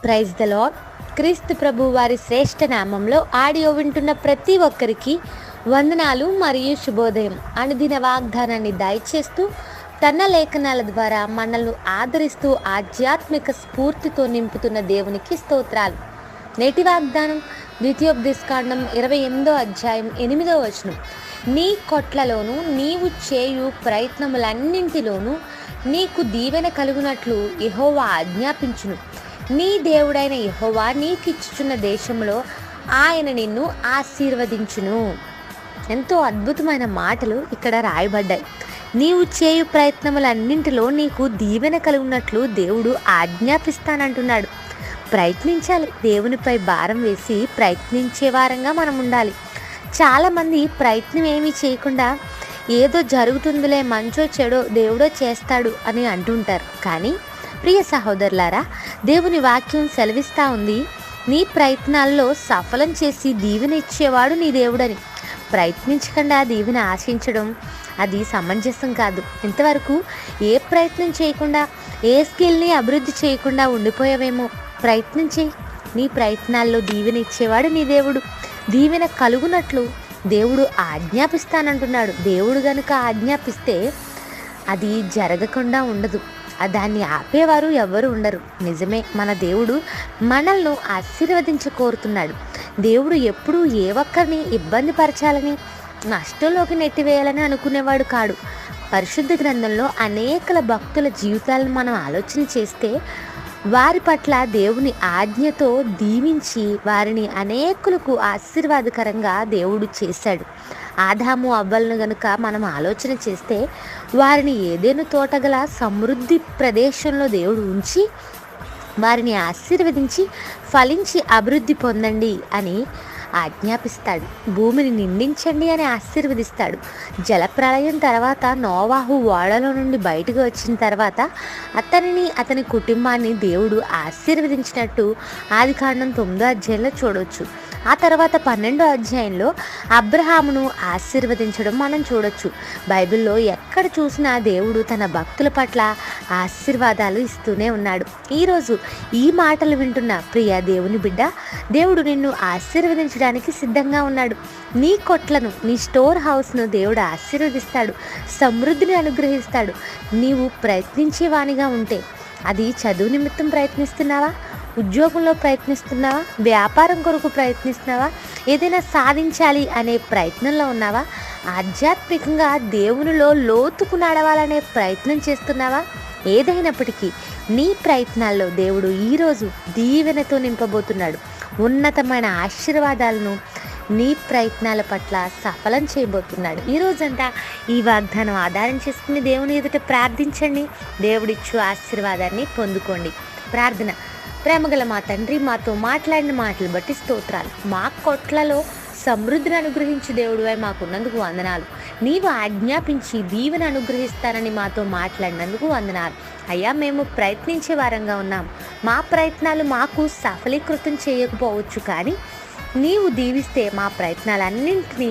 Praise the lord. క్రీస్తు ప్రభు వారి శ్రేష్ఠ నామంలో ఆడియో వింటున్న ప్రతి ఒక్కరికి వందనాలు మరియు శుభోదయం. అనుదిన వాగ్దానాన్ని దయచేస్తూ తన లేఖనాల ద్వారా మనల్ని ఆదరిస్తూ ఆధ్యాత్మిక స్ఫూర్తితో నింపుతున్న దేవునికి స్తోత్రాలు. నేటి వాగ్దానం ద్వితీయోపదేశకాండం 28వ అధ్యాయం 8వ వచనం. నీ కొట్లలోను నీవు చేయు ప్రయత్నములన్నింటిలోనూ నీకు దీవెన కలుగునట్లు యెహోవా ఆజ్ఞాపించును. నీ దేవుడైన యెహోవా నీకిచ్చుచున్న దేశంలో ఆయన నిన్ను ఆశీర్వదించును. ఎంతో అద్భుతమైన మాటలు ఇక్కడ రాయబడ్డాయి. నీవు చేయు ప్రయత్నములన్నింటిలో నీకు దీవెన కలుగునట్లు దేవుడు ఆజ్ఞాపిస్తానంటున్నాడు. ప్రయత్నించాలి. దేవునిపై భారం వేసి ప్రయత్నించే వారంగా మనం ఉండాలి. చాలామంది ప్రయత్నం ఏమీ చేయకుండా ఏదో జరుగుతుందిలే, మంచో చెడో దేవుడో చేస్తాడు అని అంటుంటారు. కానీ ప్రియ సహోదరులారా, దేవుని వాక్యం సెలవిస్తూ ఉంది, నీ ప్రయత్నాల్లో సఫలం చేసి దీవెన ఇచ్చేవాడు నీ దేవుడని. ప్రయత్నించకుండా దీవెన ఆశించడం అది సమంజసం కాదు. ఇంతవరకు ఏ ప్రయత్నం చేయకుండా, ఏ స్కిల్ని అభివృద్ధి చేయకుండా ఉండిపోయావేమో. ప్రయత్నం చేయి. నీ ప్రయత్నాల్లో దీవెన ఇచ్చేవాడు నీ దేవుడు. దీవెన కలుగునట్లు దేవుడు ఆజ్ఞాపిస్తానంటున్నాడు. దేవుడు గనుక ఆజ్ఞాపిస్తే అది జరగకుండా ఉండదు. దాన్ని ఆపేవారు ఎవరు ఉండరు. నిజమే, మన దేవుడు మనల్ని ఆశీర్వదించ కోరుతున్నాడు. దేవుడు ఎప్పుడూ ఏ ఒక్కరిని ఇబ్బంది పరచాలని, నష్టంలోకి నెట్టివేయాలని అనుకునేవాడు కాడు. పరిశుద్ధ గ్రంథంలో అనేకల భక్తుల జీవితాలను మనం ఆలోచన చేస్తే వారి పట్ల దేవుని ఆజ్ఞతో దీవించి వారిని అనేకులకు ఆశీర్వాదకరంగా దేవుడు చేశాడు. ఆదాము అవ్వలను గనుక మనం ఆలోచన చేస్తే వారిని ఏదైనా తోటగల సమృద్ధి ప్రదేశంలో దేవుడు ఉంచి వారిని ఆశీర్వదించి ఫలించి అభివృద్ధి పొందండి అని ఆజ్ఞాపిస్తాడు. భూమిని నిండించండి అని ఆశీర్వదిస్తాడు. జలప్రళయం తర్వాత నోవాహు ఓడలో నుండి బయటకు వచ్చిన తర్వాత అతనిని అతని కుటుంబాన్ని దేవుడు ఆశీర్వదించినట్టు ఆదికాండం 9వ అధ్యాయంలో చూడవచ్చు. ఆ తర్వాత 12వ అధ్యాయంలో అబ్రహామును ఆశీర్వదించడం మనం చూడొచ్చు. బైబిల్లో ఎక్కడ చూసినా దేవుడు తన భక్తుల పట్ల ఆశీర్వాదాలు ఇస్తూనే ఉన్నాడు. ఈరోజు ఈ మాటలు వింటున్న ప్రియ దేవుని బిడ్డ, దేవుడు నిన్ను ఆశీర్వదించడానికి సిద్ధంగా ఉన్నాడు. నీ కొట్లను, నీ స్టోర్ హౌస్ను దేవుడు ఆశీర్వదిస్తాడు, సమృద్ధిని అనుగ్రహిస్తాడు. నీవు ప్రయత్నించేవానిగా ఉంటే, అది చదువు నిమిత్తం ప్రయత్నిస్తున్నావా, ఉద్యోగంలో ప్రయత్నిస్తున్నావా, వ్యాపారం కొరకు ప్రయత్నిస్తున్నావా, ఏదైనా సాధించాలి అనే ప్రయత్నంలో ఉన్నావా, ఆధ్యాత్మికంగా దేవునిలో లోతుకు నడవాలనే ప్రయత్నం చేస్తున్నావా? ఏదైనప్పటికీ నీ ప్రయత్నాల్లో దేవుడు ఈరోజు దీవెనతో నింపబోతున్నాడు. ఉన్నతమైన ఆశీర్వాదాలను నీ ప్రయత్నాల పట్ల సఫలం చేయబోతున్నాడు. ఈరోజంతా ఈ వాగ్దానం ఆధారం చేసుకుని దేవుని ఎదుట ప్రార్థించండి. దేవుడిచ్చు ఆశీర్వాదాన్ని పొందుకోండి. ప్రార్థన. ప్రేమగల మా తండ్రి, మాతో మాట్లాడిన మాటలు బట్టి స్తోత్రాలు. మా కొట్లలో సమృద్ధిని అనుగ్రహించి దేవుడివై మాకున్నందుకు వందనాలు. నీవు ఆజ్ఞాపించి దీవెన అనుగ్రహిస్తానని మాతో మాట్లాడినందుకు వందనాలు. అయ్యా, మేము ప్రయత్నించే వారంగా ఉన్నాం. మా ప్రయత్నాలు మాకు సఫలీకృతం చేయకపోవచ్చు, కానీ నీవు దీవిస్తే మా ప్రయత్నాలన్నింటినీ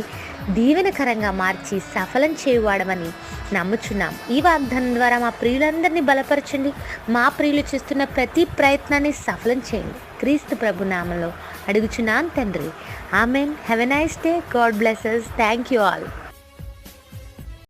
దీవెనకరంగా మార్చి సఫలం చేయువాడమని నమ్ముచున్నాం. ఈ వాగ్దానం ద్వారా మా ప్రియులందరినీ బలపరచండి. మా ప్రియులు చేస్తున్న ప్రతి ప్రయత్నాన్ని సఫలం చేయండి. క్రీస్తు ప్రభు నామంలో అడుగుచున్నాం తండ్రి. Amen. Have a nice day. God bless us. Thank you all.